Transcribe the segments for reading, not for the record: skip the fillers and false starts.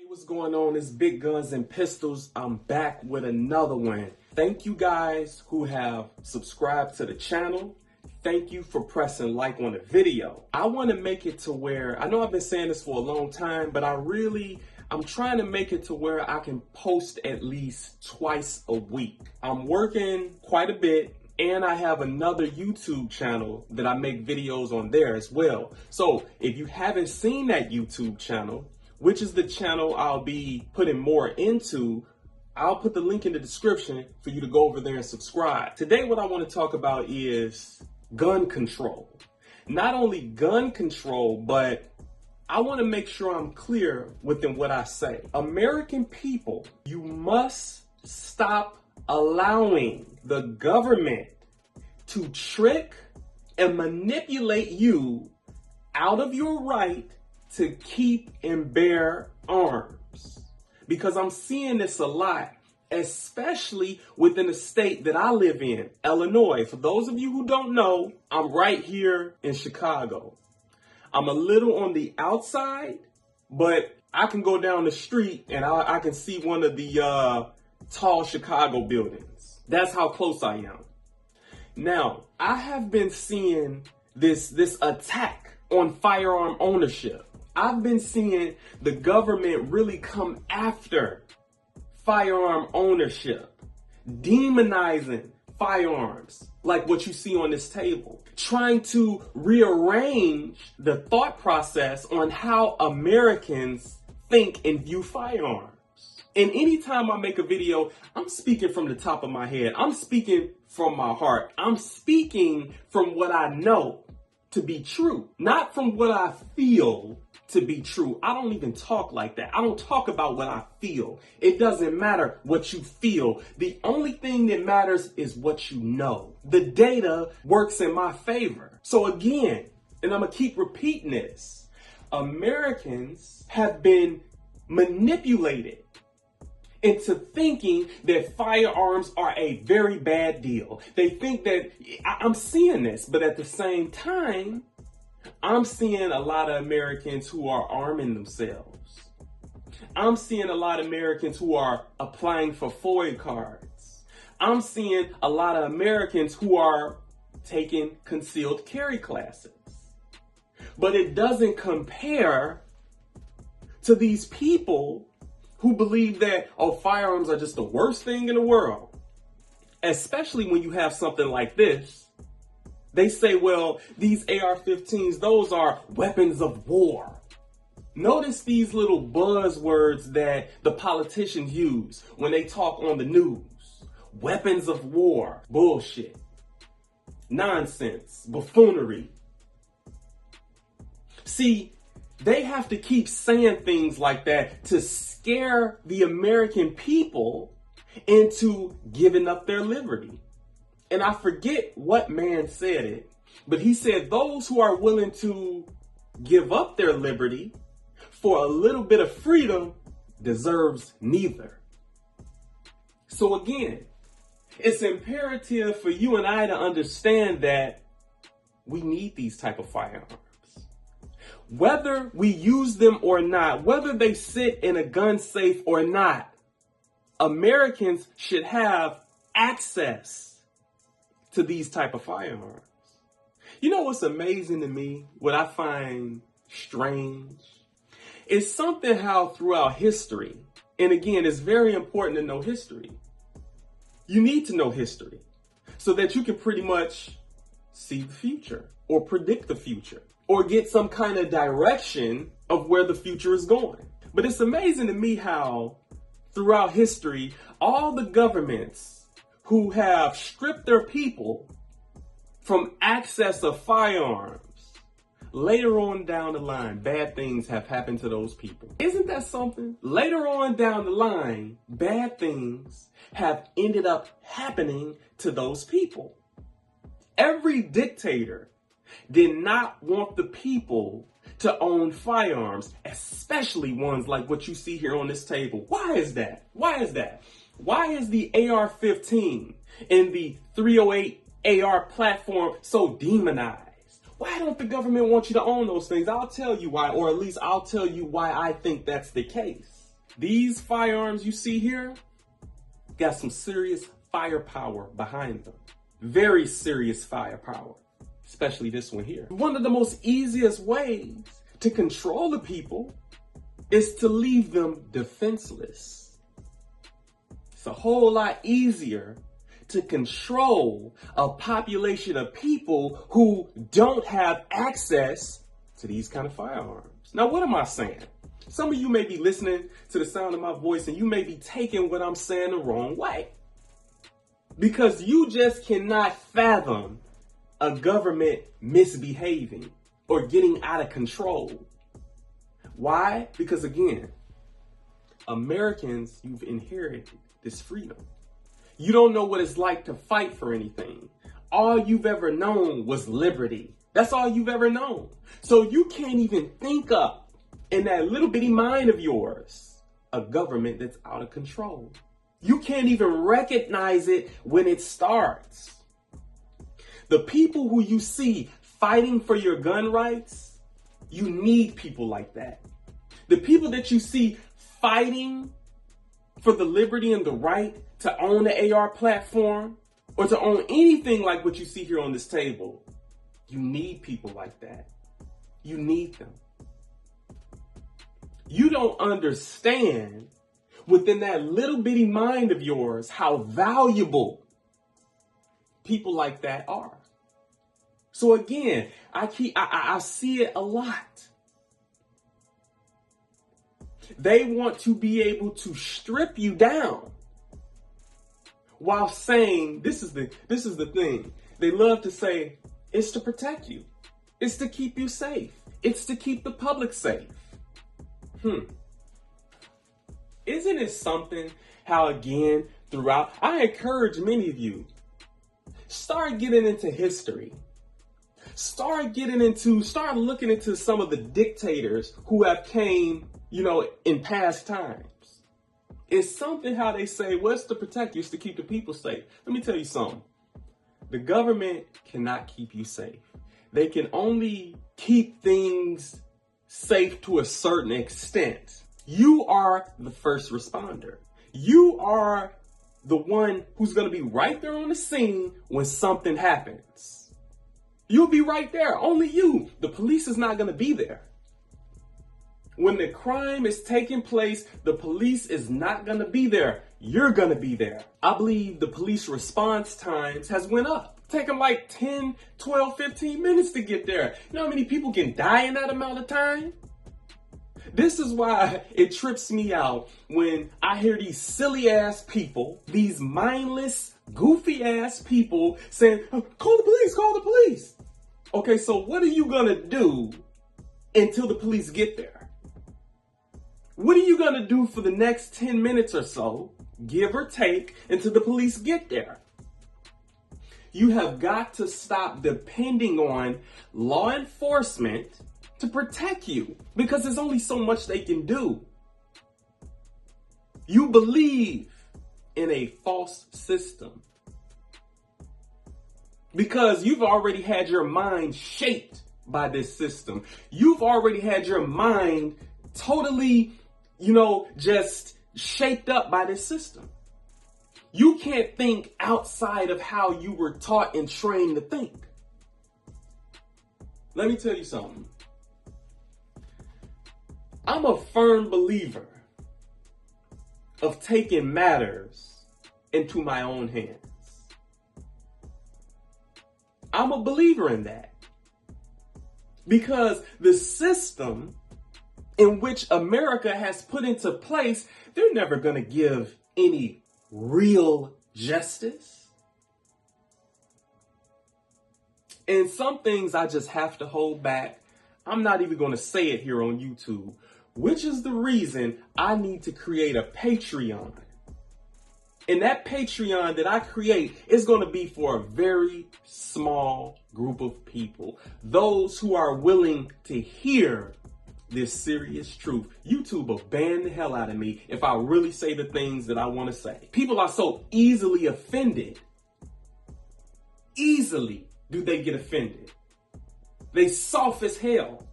What's going on? It's Big Guns and Pistols. I'm back with another one. Thank you guys who have subscribed to the channel. Thank you for pressing like on the video. I want to make it to where, I know I've been saying this for a long time, but I'm trying to make it to where I can post at least twice a week. I'm working quite a bit, and I have another YouTube channel that I make videos on there as well. So if you haven't seen that YouTube channel, which is the channel I'll be putting more into, I'll put the link in the description for you to go over there and subscribe. Today, what I want to talk about is gun control. Not only gun control, but I want to make sure I'm clear within what I say. American people, you must stop allowing the government to trick and manipulate you out of your right to keep and bear arms. Because I'm seeing this a lot, especially within the state that I live in, Illinois. For those of you who don't know, I'm right here in Chicago. I'm a little on the outside, but I can go down the street and I can see one of the tall Chicago buildings. That's how close I am. Now, I have been seeing this attack on firearm ownership. I've been seeing the government really come after firearm ownership, demonizing firearms like what you see on this table, trying to rearrange the thought process on how Americans think and view firearms. And anytime I make a video, I'm speaking from the top of my head. I'm speaking from my heart. I'm speaking from what I know to be true, not from what I feel to be true. I don't even talk like that. I don't talk about what I feel. It doesn't matter what you feel. The only thing that matters is what you know. The data works in my favor. So again, and I'm gonna keep repeating this, Americans have been manipulated into thinking that firearms are a very bad deal. They think that, I'm seeing this, but at the same time, I'm seeing a lot of Americans who are arming themselves. I'm seeing a lot of Americans who are applying for FOIA cards. I'm seeing a lot of Americans who are taking concealed carry classes. But it doesn't compare to these people who believe that, oh, firearms are just the worst thing in the world. Especially when you have something like this. They say, well, these AR-15s, those are weapons of war. Notice these little buzzwords that the politicians use when they talk on the news. Weapons of war. Bullshit. Nonsense. Buffoonery. See, they have to keep saying things like that to scare the American people into giving up their liberty. And I forget what man said it, but he said those who are willing to give up their liberty for a little bit of freedom deserves neither. So again, it's imperative for you and I to understand that we need these type of firearms. Whether we use them or not, whether they sit in a gun safe or not, Americans should have access to these type of firearms. You know what's amazing to me, what I find strange, is something how throughout history, and again, it's very important to know history. You need to know history so that you can pretty much see the future or predict the future or get some kind of direction of where the future is going. But it's amazing to me how throughout history, all the governments who have stripped their people from access of firearms, later on down the line, bad things have happened to those people. Isn't that something? Later on down the line, bad things have ended up happening to those people. Every dictator did not want the people to own firearms, especially ones like what you see here on this table. Why is that? Why is that? Why is the AR-15 and the 308 AR platform so demonized? Why don't the government want you to own those things? I'll tell you why, or at least I'll tell you why I think that's the case. These firearms you see here got some serious firepower behind them. Very serious firepower, especially this one here. One of the most easiest ways to control the people is to leave them defenseless. It's a whole lot easier to control a population of people who don't have access to these kind of firearms. Now, what am I saying? Some of you may be listening to the sound of my voice and you may be taking what I'm saying the wrong way. Because you just cannot fathom a government misbehaving or getting out of control. Why? Because again, Americans, you've inherited this freedom. You don't know what it's like to fight for anything. All you've ever known was liberty. That's all you've ever known. So you can't even think up in that little bitty mind of yours a government that's out of control. You can't even recognize it when it starts. The people who you see fighting for your gun rights, you need people like that. The people that you see fighting for the liberty and the right to own the AR platform or to own anything like what you see here on this table, you need people like that. You need them. You don't understand within that little bitty mind of yours how valuable people like that are. So again, I see it a lot. They want to be able to strip you down while saying, this is the thing. They love to say, it's to protect you. It's to keep you safe. It's to keep the public safe. Isn't it something how, again, throughout, I encourage many of you, start getting into history. Start looking into some of the dictators who have came, in past times. It's something how they say, well, it's to protect you, it's to keep the people safe. Let me tell you something. The government cannot keep you safe. They can only keep things safe to a certain extent. You are the first responder. You are the one who's going to be right there on the scene when something happens. You'll be right there. Only you. The police is not going to be there. When the crime is taking place, the police is not going to be there. You're going to be there. I believe the police response times has went up. Take them like 10, 12, 15 minutes to get there. You know how many people can die in that amount of time? This is why it trips me out when I hear these silly ass people, these mindless, goofy ass people saying, oh, call the police, call the police. Okay, so what are you gonna do until the police get there? What are you gonna do for the next 10 minutes or so, give or take, until the police get there? You have got to stop depending on law enforcement to protect you, because there's only so much they can do. You believe in a false system because you've already had your mind shaped by this system. You've already had your mind totally, just shaped up by this system. You can't think outside of how you were taught and trained to think. Let me tell you something. I'm a firm believer of taking matters into my own hands. I'm a believer in that. Because the system in which America has put into place, they're never going to give any real justice. And some things I just have to hold back. I'm not even going to say it here on YouTube, which is the reason I need to create a Patreon. And that Patreon that I create is going to be for a very small group of people. Those who are willing to hear this serious truth. YouTube will ban the hell out of me if I really say the things that I want to say. People are so easily offended. Easily do they get offended. They soft as hell.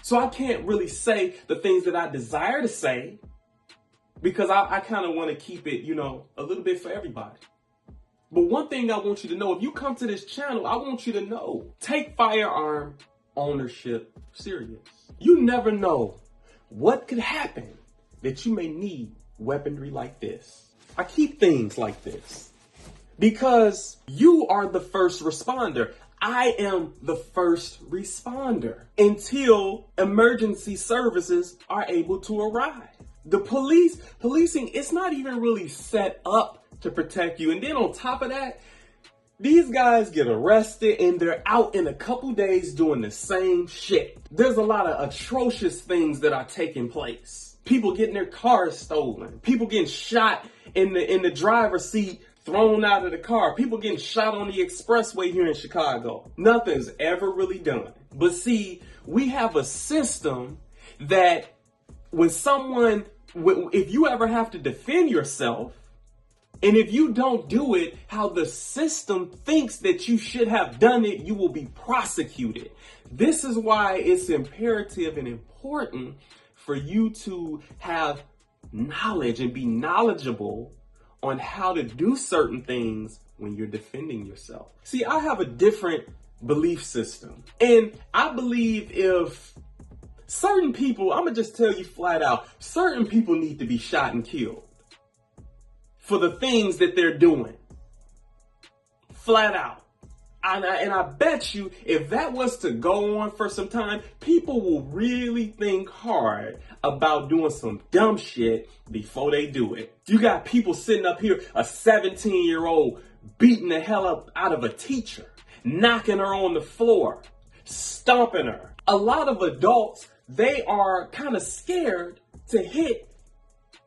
So I can't really say the things that I desire to say because I kind of want to keep it, a little bit for everybody. But one thing I want you to know, if you come to this channel, I want you to know, take firearm ownership serious. You never know what could happen that you may need weaponry like this. I keep things like this because you are the first responder. I am the first responder until emergency services are able to arrive. The policing, it's not even really set up to protect you. And then on top of that, these guys get arrested and they're out in a couple days doing the same shit. There's a lot of atrocious things that are taking place. People getting their cars stolen. People getting shot in the driver's seat, thrown out of the car. People getting shot on the expressway here in Chicago. Nothing's ever really done. But see, we have a system that if you ever have to defend yourself, and if you don't do it how the system thinks that you should have done it, you will be prosecuted. This is why it's imperative and important for you to have knowledge and be knowledgeable on how to do certain things when you're defending yourself. See, I have a different belief system. And I believe if certain people, I'm gonna just tell you flat out, certain people need to be shot and killed for the things that they're doing. Flat out. And I bet you if that was to go on for some time, people will really think hard about doing some dumb shit before they do it. You got people sitting up here, a 17-year-old beating the hell up out of a teacher, knocking her on the floor, stomping her. A lot of adults, they are kind of scared to hit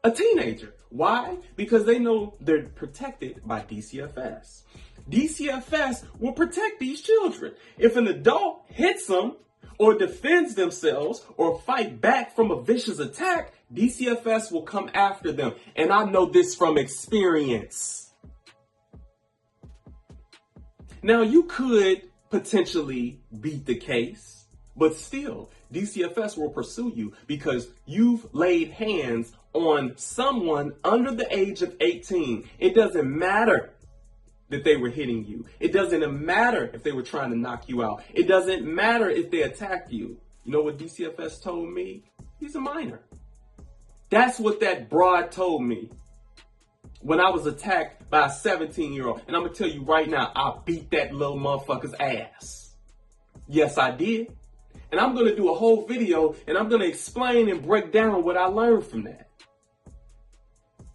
a teenager. Why? Because they know they're protected by DCFS. DCFS will protect these children. If an adult hits them or defends themselves or fight back from a vicious attack, DCFS will come after them. And I know this from experience. Now, you could potentially beat the case, but still, DCFS will pursue you because you've laid hands on someone under the age of 18. It doesn't matter that they were hitting you. It doesn't matter if they were trying to knock you out. It doesn't matter if they attacked you. You know what DCFS told me? He's a minor. That's what that broad told me when I was attacked by a 17-year-old. And I'm going to tell you right now, I beat that little motherfucker's ass. Yes, I did. And I'm going to do a whole video and I'm going to explain and break down what I learned from that.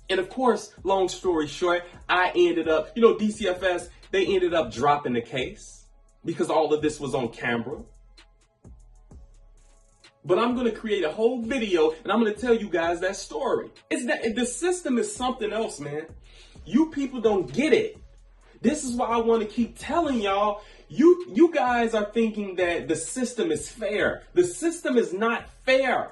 And of course, long story short, I ended up, DCFS, they ended up dropping the case because all of this was on camera. But I'm going to create a whole video and I'm going to tell you guys that story. The system is something else, man. You people don't get it. This is why I want to keep telling y'all, you guys are thinking that the system is fair. The system is not fair.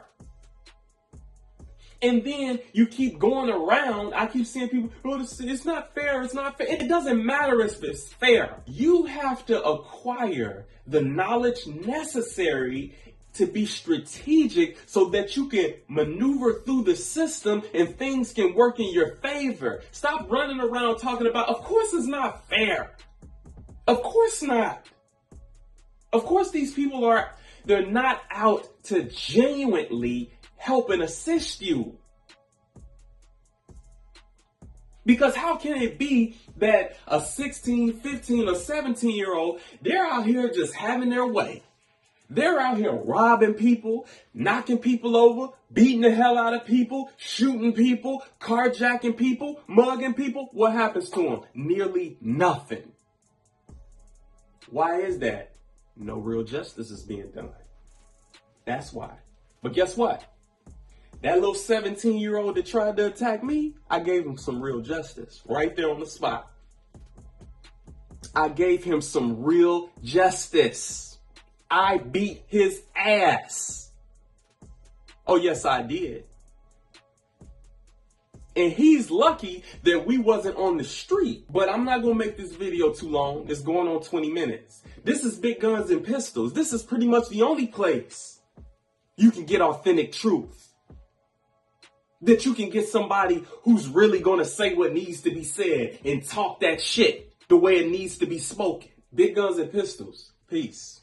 And then you keep going around. I keep seeing people, it's not fair. It's not fair. It doesn't matter if it's fair. You have to acquire the knowledge necessary to be strategic so that you can maneuver through the system and things can work in your favor. Stop running around talking about, of course it's not fair. Of course not. Of course these people they're not out to genuinely help and assist you. Because how can it be that a 16, 15, or 17-year-old, they're out here just having their way. They're out here robbing people, knocking people over, beating the hell out of people, shooting people, carjacking people, mugging people. What happens to them? Nearly nothing. Why is that? No real justice is being done. That's why. But guess what? That little 17-year-old that tried to attack me, I gave him some real justice right there on the spot. I gave him some real justice. I beat his ass. Oh, yes, I did. And he's lucky that we wasn't on the street. But I'm not going to make this video too long. It's going on 20 minutes. This is Big Guns and Pistols. This is pretty much the only place you can get authentic truth. That you can get somebody who's really going to say what needs to be said and talk that shit the way it needs to be spoken. Big Guns and Pistols. Peace.